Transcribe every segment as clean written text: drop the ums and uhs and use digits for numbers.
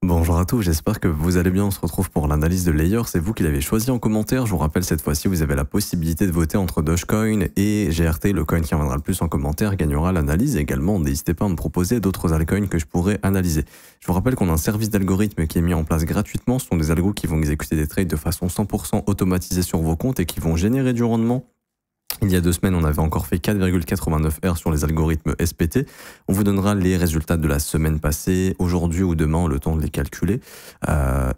Bonjour à tous, j'espère que vous allez bien. On se retrouve pour l'analyse de Layer. C'est vous qui l'avez choisi en commentaire. Je vous rappelle, cette fois-ci, vous avez la possibilité de voter entre Dogecoin et GRT. Le coin qui reviendra le plus en commentaire gagnera l'analyse. Et également, n'hésitez pas à me proposer d'autres altcoins que je pourrais analyser. Je vous rappelle qu'on a un service d'algorithme qui est mis en place gratuitement. Ce sont des algos qui vont exécuter des trades de façon 100% automatisée sur vos comptes et qui vont générer du rendement. Il y a 2 semaines, on avait encore fait 4,89 R sur les algorithmes SPT. On vous donnera les résultats de la semaine passée, aujourd'hui ou demain, le temps de les calculer.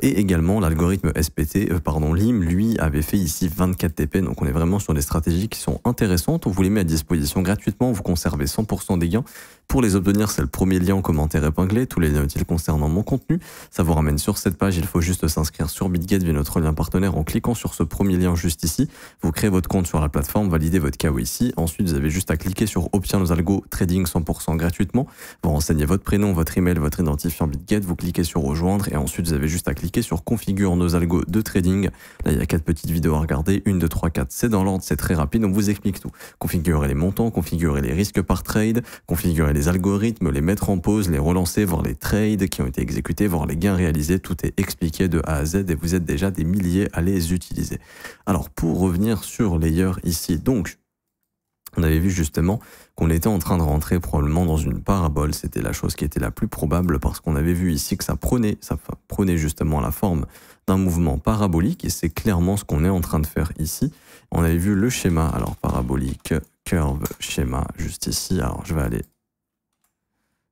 Et également, l'algorithme SPT, LIM, lui, avait fait ici 24 TP. Donc, on est vraiment sur des stratégies qui sont intéressantes. On vous les met à disposition gratuitement. Vous conservez 100% des gains. Pour les obtenir, c'est le premier lien en commentaire épinglé. Tous les liens utiles concernant mon contenu. Ça vous ramène sur cette page. Il faut juste s'inscrire sur BitGet via notre lien partenaire en cliquant sur ce premier lien juste ici. Vous créez votre compte sur la plateforme, validez votre KYC. Ensuite, vous avez juste à cliquer sur Obtiens nos algos trading 100% gratuitement. Vous renseignez votre prénom, votre email, votre identifiant BitGet. Vous cliquez sur Rejoindre et ensuite, vous avez juste à cliquer sur Configure nos algos de trading. Là, il y a 4 petites vidéos à regarder. 1, 2, 3, 4. C'est dans l'ordre, c'est très rapide. On vous explique tout. Configurer les montants, configurer les risques par trade, configurer les algorithmes, les mettre en pause, les relancer, voir les trades qui ont été exécutés, voir les gains réalisés. Tout est expliqué de A à Z et vous êtes déjà des milliers à les utiliser. Alors, pour revenir sur Layer ici, donc, on avait vu justement qu'on était en train de rentrer probablement dans une parabole. C'était la chose qui était la plus probable parce qu'on avait vu ici que ça prenait justement la forme d'un mouvement parabolique et c'est clairement ce qu'on est en train de faire ici. On avait vu le schéma, alors parabolique, curve, schéma, juste ici. Alors je vais aller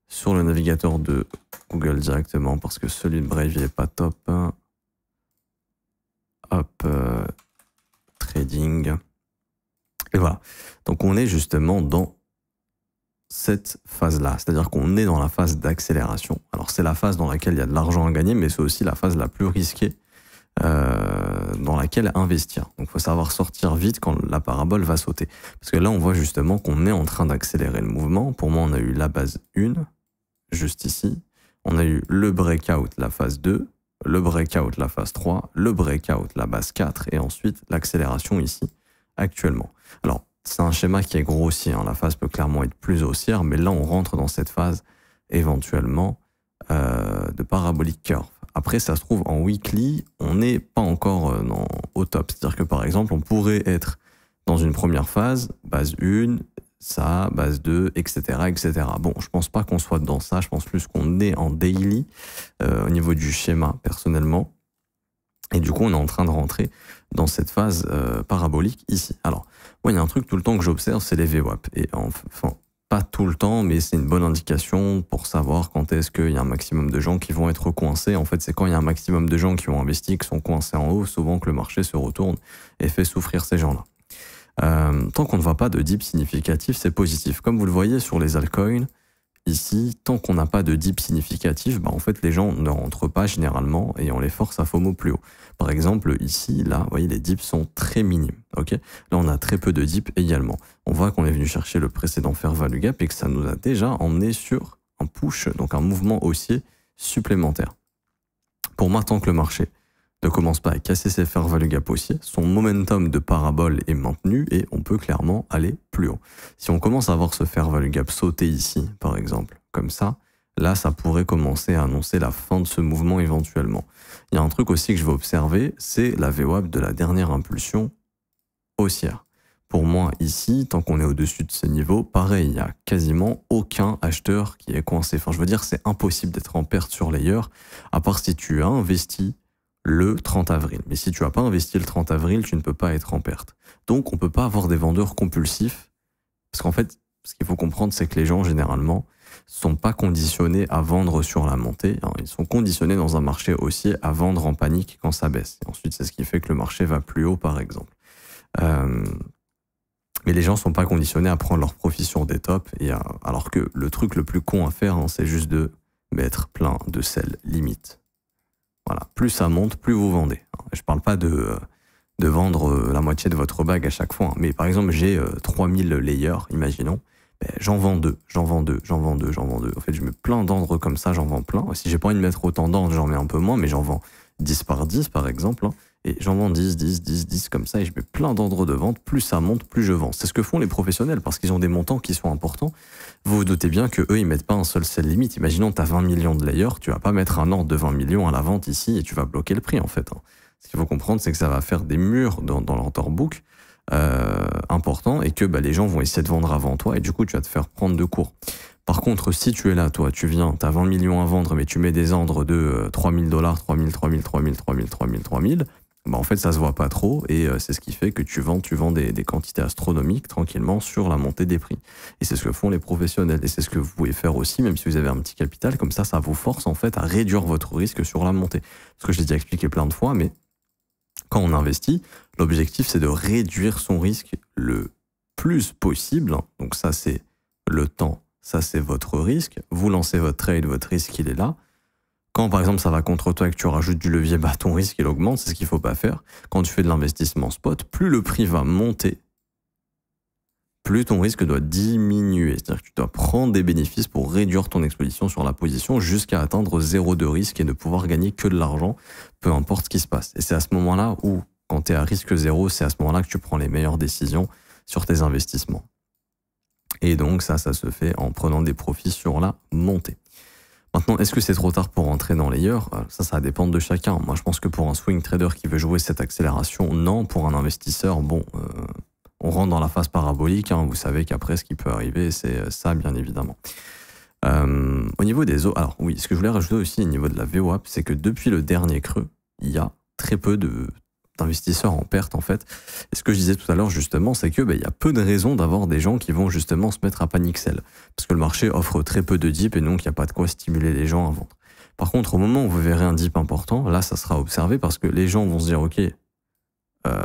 sur le navigateur de Google directement parce que celui de Brave il est pas top. Hop, trading. Et voilà. Donc on est justement dans cette phase-là, c'est-à-dire qu'on est dans la phase d'accélération. Alors c'est la phase dans laquelle il y a de l'argent à gagner, mais c'est aussi la phase la plus risquée dans laquelle investir. Donc il faut savoir sortir vite quand la parabole va sauter. Parce que là on voit justement qu'on est en train d'accélérer le mouvement. Pour moi on a eu la base 1, juste ici. On a eu le breakout, la phase 2, le breakout, la phase 3, le breakout, la base 4, et ensuite l'accélération ici, actuellement. Alors, c'est un schéma qui est grossier, hein. La phase peut clairement être plus haussière, mais là, on rentre dans cette phase, éventuellement, de parabolic curve. Après, ça se trouve, en weekly, on n'est pas encore au top. C'est-à-dire que, par exemple, on pourrait être dans une première phase, base 1, ça, base 2, etc., etc. Bon, je pense pas qu'on soit dans ça, je pense plus qu'on est en daily, au niveau du schéma, personnellement. Et du coup, on est en train de rentrer dans cette phase parabolique ici. Alors, moi, il y a un truc tout le temps que j'observe, c'est les VWAP. Et enfin, pas tout le temps, mais c'est une bonne indication pour savoir quand est-ce qu'il y a un maximum de gens qui vont être coincés. En fait, c'est quand il y a un maximum de gens qui ont investi, qui sont coincés en haut, souvent que le marché se retourne et fait souffrir ces gens-là. Tant qu'on ne voit pas de dip significatif, c'est positif. Comme vous le voyez sur les altcoins, ici, tant qu'on n'a pas de dip significatif, en fait, les gens ne rentrent pas généralement et on les force à FOMO plus haut. Par exemple, ici, là, vous voyez, les dips sont très minimes. Ok, là, on a très peu de dips également. On voit qu'on est venu chercher le précédent fair value gap et que ça nous a déjà emmené sur un push, donc un mouvement haussier supplémentaire. Pour moi, tant que le marché ne commence pas à casser ses fair value gap haussiers, son momentum de parabole est maintenu et on peut clairement aller plus haut. Si on commence à voir ce fair value gap sauter ici, par exemple, comme ça, là, ça pourrait commencer à annoncer la fin de ce mouvement éventuellement. Il y a un truc aussi que je vais observer, c'est la VWAP de la dernière impulsion haussière. Pour moi, ici, tant qu'on est au-dessus de ce niveau, pareil, il n'y a quasiment aucun acheteur qui est coincé. Enfin, je veux dire, c'est impossible d'être en perte sur Layer, à part si tu as investi le 30 avril. Mais si tu n'as pas investi le 30 avril, tu ne peux pas être en perte. Donc, on ne peut pas avoir des vendeurs compulsifs, parce qu'en fait, ce qu'il faut comprendre, c'est que les gens, généralement, sont pas conditionnés à vendre sur la montée. Ils sont conditionnés dans un marché haussier à vendre en panique quand ça baisse. Et ensuite, c'est ce qui fait que le marché va plus haut, par exemple. Mais les gens sont pas conditionnés à prendre leur profit sur des tops. Alors que le truc le plus con à faire, c'est juste de mettre plein de sell limite. Voilà. Plus ça monte, plus vous vendez. Je parle pas de vendre la moitié de votre bague à chaque fois. Mais par exemple, j'ai 3000 layers, imaginons. J'en vends 2, j'en vends 2, j'en vends 2, j'en vends 2. En fait, je mets plein d'ordres comme ça, j'en vends plein. Si j'ai pas envie de mettre autant d'ordres, j'en mets un peu moins, mais j'en vends 10 par 10, par exemple. et j'en vends 10, 10, 10, 10 comme ça, et je mets plein d'ordres de vente, plus ça monte, plus je vends. C'est ce que font les professionnels, parce qu'ils ont des montants qui sont importants. Vous vous doutez bien que eux, ils mettent pas un seul sell limite. Imaginons que tu as 20 millions de layers, tu vas pas mettre un ordre de 20 millions à la vente ici, et tu vas bloquer le prix, en fait. Ce qu'il faut comprendre, c'est que ça va faire des murs dans l'order book importants, et que les gens vont essayer de vendre avant toi, et du coup, tu vas te faire prendre de court. Par contre, si tu es là, toi, tu viens, tu as 20 millions à vendre, mais tu mets des ordres de $3 000, 3 000, 3 000, 3 000, 3 000, 3 000, 3 000, en fait, ça se voit pas trop, et c'est ce qui fait que tu vends des quantités astronomiques tranquillement sur la montée des prix. Et c'est ce que font les professionnels, et c'est ce que vous pouvez faire aussi, même si vous avez un petit capital, comme ça vous force en fait à réduire votre risque sur la montée. Parce que je l'ai déjà expliqué plein de fois, mais quand on investit, l'objectif c'est de réduire son risque le plus possible. Donc ça c'est le temps, ça c'est votre risque. Vous lancez votre trade, votre risque il est là. Quand par exemple ça va contre toi et que tu rajoutes du levier, ton risque il augmente, c'est ce qu'il ne faut pas faire. Quand tu fais de l'investissement spot, plus le prix va monter, plus ton risque doit diminuer. C'est-à-dire que tu dois prendre des bénéfices pour réduire ton exposition sur la position jusqu'à atteindre 0 de risque et ne pouvoir gagner que de l'argent, peu importe ce qui se passe. Et c'est à ce moment-là où, quand tu es à risque zéro, c'est à ce moment-là que tu prends les meilleures décisions sur tes investissements. Et donc ça se fait en prenant des profits sur la montée. Maintenant, est-ce que c'est trop tard pour entrer dans layer? Ça va dépendre de chacun. Moi, je pense que pour un swing trader qui veut jouer cette accélération, non. Pour un investisseur, on rentre dans la phase parabolique. Vous savez qu'après, ce qui peut arriver, c'est ça, bien évidemment. Au niveau des eaux, alors oui, ce que je voulais rajouter aussi au niveau de la VWAP, c'est que depuis le dernier creux, il y a très peu d'investisseurs en perte en fait. Et ce que je disais tout à l'heure justement, c'est que il y a peu de raisons d'avoir des gens qui vont justement se mettre à panic sell, parce que le marché offre très peu de dip et donc il n'y a pas de quoi stimuler les gens à vendre. Par contre, au moment où vous verrez un dip important, là ça sera observé parce que les gens vont se dire ok,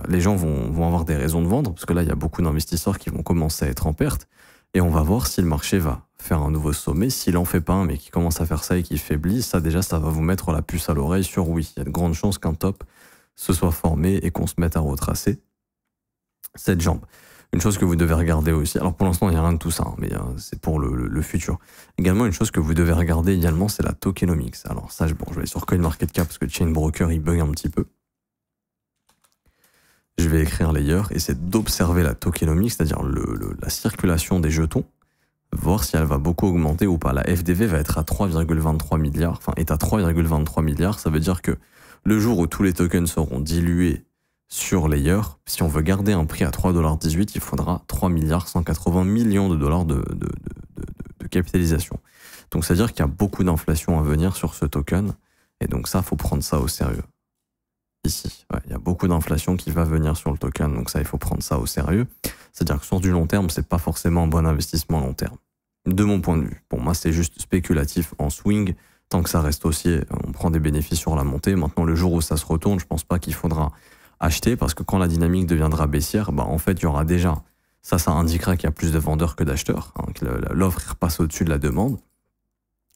les gens vont avoir des raisons de vendre, parce que là il y a beaucoup d'investisseurs qui vont commencer à être en perte, et on va voir si le marché va faire un nouveau sommet. S'il en fait pas un mais qui commence à faire ça et qui faiblit, ça déjà ça va vous mettre la puce à l'oreille sur oui, il y a de grandes chances qu'un top se soit formé et qu'on se mette à retracer cette jambe. Une chose que vous devez regarder aussi, alors pour l'instant il n'y a rien de tout ça, mais c'est pour le futur. Également une chose que vous devez regarder également, c'est la tokenomics. Alors ça, je vais aller sur CoinMarketCap parce que Chainbroker il bug un petit peu. Je vais écrire layer et c'est d'observer la tokenomics, c'est-à-dire la circulation des jetons, voir si elle va beaucoup augmenter ou pas. La FDV va être à 3,23 milliards, enfin est à 3,23 milliards, ça veut dire que le jour où tous les tokens seront dilués sur layer, si on veut garder un prix à 3,18 $, il faudra 3 milliards 180 millions de dollars de capitalisation. Donc c'est-à-dire qu'il y a beaucoup d'inflation à venir sur ce token, et donc ça, faut prendre ça au sérieux. Ici, il y a beaucoup d'inflation qui va venir sur le token, donc ça, il faut prendre ça au sérieux. C'est-à-dire que sur du long terme, c'est pas forcément un bon investissement long terme. De mon point de vue, pour moi, c'est juste spéculatif en swing. Tant que ça reste haussier, on prend des bénéfices sur la montée. Maintenant, le jour où ça se retourne, je pense pas qu'il faudra acheter, parce que quand la dynamique deviendra baissière, en fait, il y aura déjà, ça indiquera qu'il y a plus de vendeurs que d'acheteurs, que l'offre repasse au-dessus de la demande.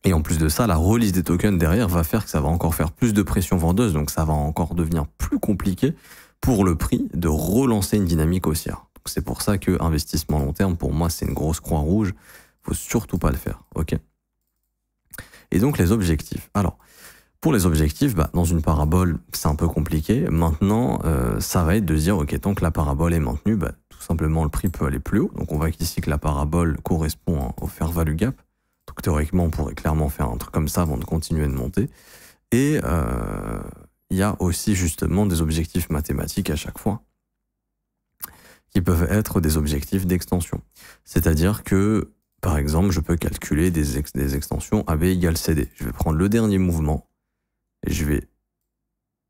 Et en plus de ça, la release des tokens derrière va faire que ça va encore faire plus de pression vendeuse, donc ça va encore devenir plus compliqué pour le prix de relancer une dynamique haussière. Donc c'est pour ça que investissement long terme, pour moi, c'est une grosse croix rouge. Faut surtout pas le faire, ok? Et donc les objectifs. Alors, pour les objectifs, dans une parabole, c'est un peu compliqué. Maintenant, ça va être de dire, ok, tant que la parabole est maintenue, tout simplement le prix peut aller plus haut. Donc on voit qu'ici que la parabole correspond au fair value gap. Donc théoriquement, on pourrait clairement faire un truc comme ça avant de continuer de monter. Et il y a aussi justement des objectifs mathématiques à chaque fois, qui peuvent être des objectifs d'extension. C'est-à-dire que, par exemple, je peux calculer des extensions AB égale CD. Je vais prendre le dernier mouvement, et je vais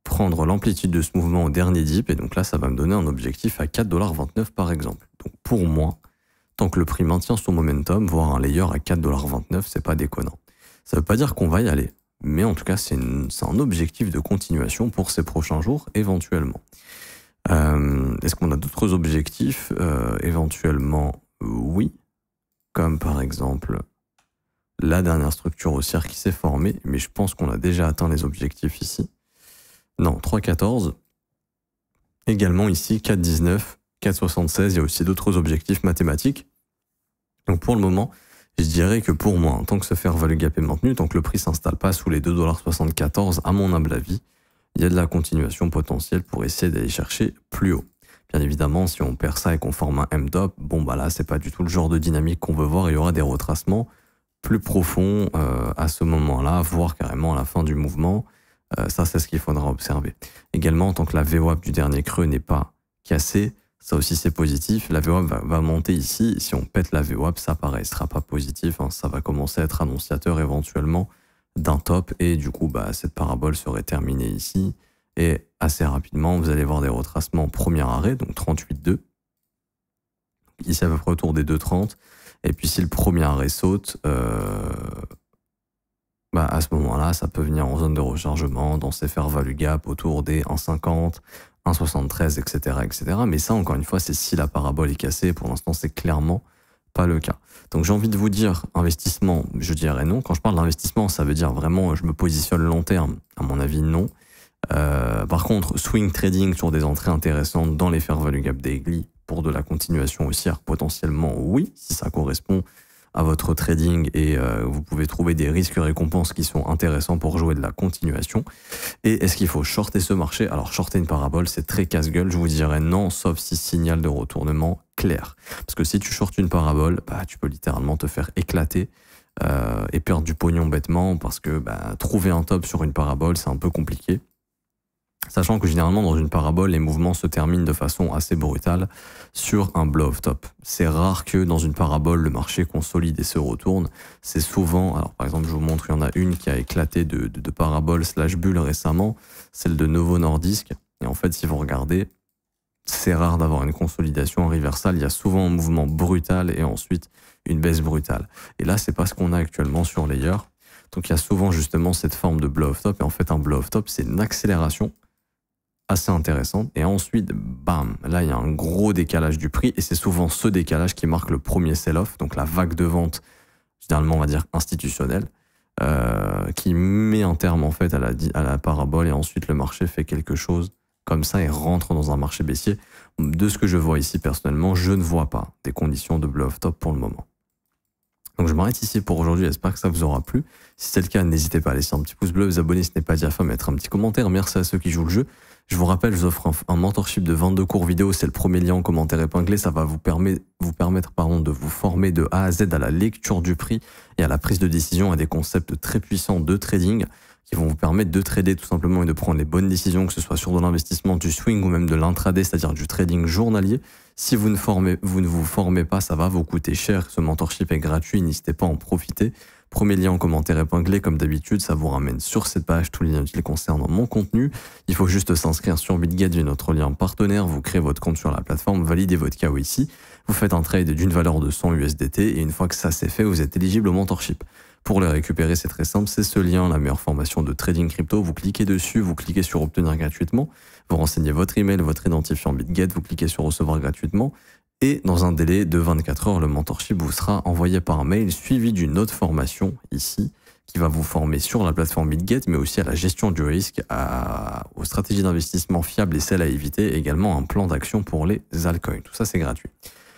prendre l'amplitude de ce mouvement au dernier dip, et donc là, ça va me donner un objectif à 4,29 $ par exemple. Donc pour moi, tant que le prix maintient son momentum, voir un layer à 4,29 $, c'est pas déconnant. Ça veut pas dire qu'on va y aller, mais en tout cas, c'est un objectif de continuation pour ces prochains jours, éventuellement. Est-ce qu'on a d'autres objectifs? Éventuellement, oui. Comme par exemple, la dernière structure haussière qui s'est formée, mais je pense qu'on a déjà atteint les objectifs ici. Non, 3,14. Également ici, 4,19. 4,76, il y a aussi d'autres objectifs mathématiques. Donc pour le moment, je dirais que pour moi, tant que ce fair value gap est maintenu, tant que le prix ne s'installe pas sous les 2,74 $, à mon humble avis, il y a de la continuation potentielle pour essayer d'aller chercher plus haut. Bien évidemment, si on perd ça et qu'on forme un M-top, bon bah là, c'est pas du tout le genre de dynamique qu'on veut voir. Il y aura des retracements plus profonds à ce moment-là, voire carrément à la fin du mouvement. Ça, c'est ce qu'il faudra observer. Également, tant que la VWAP du dernier creux n'est pas cassée, ça aussi c'est positif. La VWAP va monter ici. Si on pète la VWAP, ça pareil, ce sera pas positif. Hein. Ça va commencer à être annonciateur éventuellement d'un top. Et du coup, bah, cette parabole serait terminée ici. Et assez rapidement, vous allez voir des retracements en premier arrêt, donc 38,2. Ici, à peu près autour des 2,30. Et puis, si le premier arrêt saute, bah, à ce moment-là, ça peut venir en zone de rechargement, dans ces fair value gap autour des 1,50, 1,73, etc., etc. Mais ça, encore une fois, c'est si la parabole est cassée. Pour l'instant, c'est clairement pas le cas. Donc, j'ai envie de vous dire, investissement, je dirais non. Quand je parle d'investissement, ça veut dire vraiment, je me positionne long terme. À mon avis, non. Par contre, swing trading sur des entrées intéressantes dans les fair value gap daily pour de la continuation haussière, potentiellement oui, si ça correspond à votre trading et vous pouvez trouver des risques et récompenses qui sont intéressants pour jouer de la continuation. Et est-ce qu'il faut shorter ce marché? Alors shorter une parabole, c'est très casse-gueule, je vous dirais non, sauf si signal de retournement clair. Parce que si tu shortes une parabole, bah, tu peux littéralement te faire éclater et perdre du pognon bêtement parce que bah, trouver un top sur une parabole, c'est un peu compliqué. Sachant que généralement dans une parabole, les mouvements se terminent de façon assez brutale sur un blow-off top. C'est rare que dans une parabole, le marché consolide et se retourne. C'est souvent, alors par exemple je vous montre, il y en a une qui a éclaté de parabole / bulle récemment, celle de Novo Nordisk. Et en fait, si vous regardez, c'est rare d'avoir une consolidation en reversal. Il y a souvent un mouvement brutal et ensuite une baisse brutale. Et là, c'est pas ce qu'on a actuellement sur Layer. Donc il y a souvent justement cette forme de blow-off top. Et en fait, un blow-off top, c'est une accélération assez intéressante. Et ensuite, bam, là, il y a un gros décalage du prix. Et c'est souvent ce décalage qui marque le premier sell-off, donc la vague de vente, généralement, on va dire institutionnelle, qui met un terme, en fait, à la parabole. Et ensuite, le marché fait quelque chose comme ça et rentre dans un marché baissier. De ce que je vois ici, personnellement, je ne vois pas des conditions de blow-off top pour le moment. Donc je m'arrête ici pour aujourd'hui, j'espère que ça vous aura plu. Si c'est le cas, n'hésitez pas à laisser un petit pouce bleu, vous abonner si ce n'est pas déjà fait, mettre un petit commentaire. Merci à ceux qui jouent le jeu. Je vous rappelle, je vous offre un mentorship de 22 cours vidéo, c'est le premier lien en commentaire épinglé. Ça va vous permettre de vous former de A à Z à la lecture du prix et à la prise de décision, à des concepts très puissants de trading qui vont vous permettre de trader tout simplement et de prendre les bonnes décisions, que ce soit sur de l'investissement, du swing ou même de l'intraday, c'est-à-dire du trading journalier. Si vous ne vous formez pas, ça va vous coûter cher. Ce mentorship est gratuit, n'hésitez pas à en profiter. Premier lien en commentaire épinglé, comme d'habitude, ça vous ramène sur cette page tous les liens utiles concernant mon contenu. Il faut juste s'inscrire sur BitGet via notre lien partenaire, vous créez votre compte sur la plateforme, validez votre KYC, vous faites un trade d'une valeur de 100 USDT et une fois que ça c'est fait, vous êtes éligible au mentorship. Pour le récupérer, c'est très simple, c'est ce lien, la meilleure formation de trading crypto. Vous cliquez dessus, vous cliquez sur obtenir gratuitement, vous renseignez votre email, votre identifiant BitGet, vous cliquez sur recevoir gratuitement et dans un délai de 24 heures, le mentorship vous sera envoyé par mail suivi d'une autre formation ici qui va vous former sur la plateforme BitGet, mais aussi à la gestion du risque, aux stratégies d'investissement fiables et celles à éviter, et également un plan d'action pour les altcoins. Tout ça, c'est gratuit.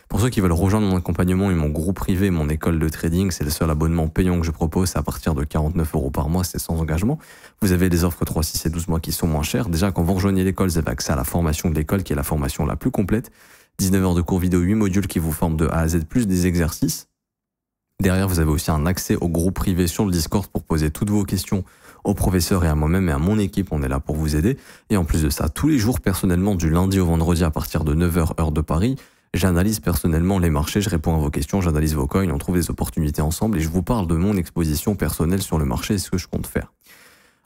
Pour ceux qui veulent rejoindre mon accompagnement et mon groupe privé, mon école de trading, c'est le seul abonnement payant que je propose, c'est à partir de 49 € par mois, c'est sans engagement. Vous avez des offres 3, 6 et 12 mois qui sont moins chères. Déjà, quand vous rejoignez l'école, vous avez accès à la formation de l'école, qui est la formation la plus complète. 19 heures de cours vidéo, 8 modules qui vous forment de A à Z, plus des exercices. Derrière, vous avez aussi un accès au groupe privé sur le Discord pour poser toutes vos questions au professeur et à moi-même et à mon équipe. On est là pour vous aider. Et en plus de ça, tous les jours, personnellement, du lundi au vendredi à partir de 9 h heure de Paris, j'analyse personnellement les marchés, je réponds à vos questions, j'analyse vos coins, on trouve des opportunités ensemble et je vous parle de mon exposition personnelle sur le marché et ce que je compte faire.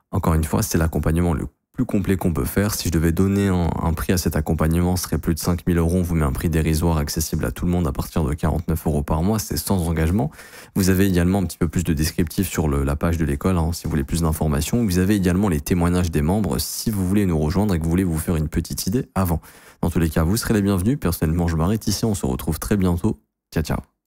Encore une fois, c'est l'accompagnement le plus complet qu'on peut faire. Si je devais donner un prix à cet accompagnement, ce serait plus de 5 000 €. On vous met un prix dérisoire accessible à tout le monde à partir de 49 € par mois. C'est sans engagement. Vous avez également un petit peu plus de descriptif sur la page de l'école, hein, si vous voulez plus d'informations. Vous avez également les témoignages des membres si vous voulez nous rejoindre et que vous voulez vous faire une petite idée avant. Dans tous les cas, vous serez les bienvenus. Personnellement, je m'arrête ici. On se retrouve très bientôt. Ciao, ciao.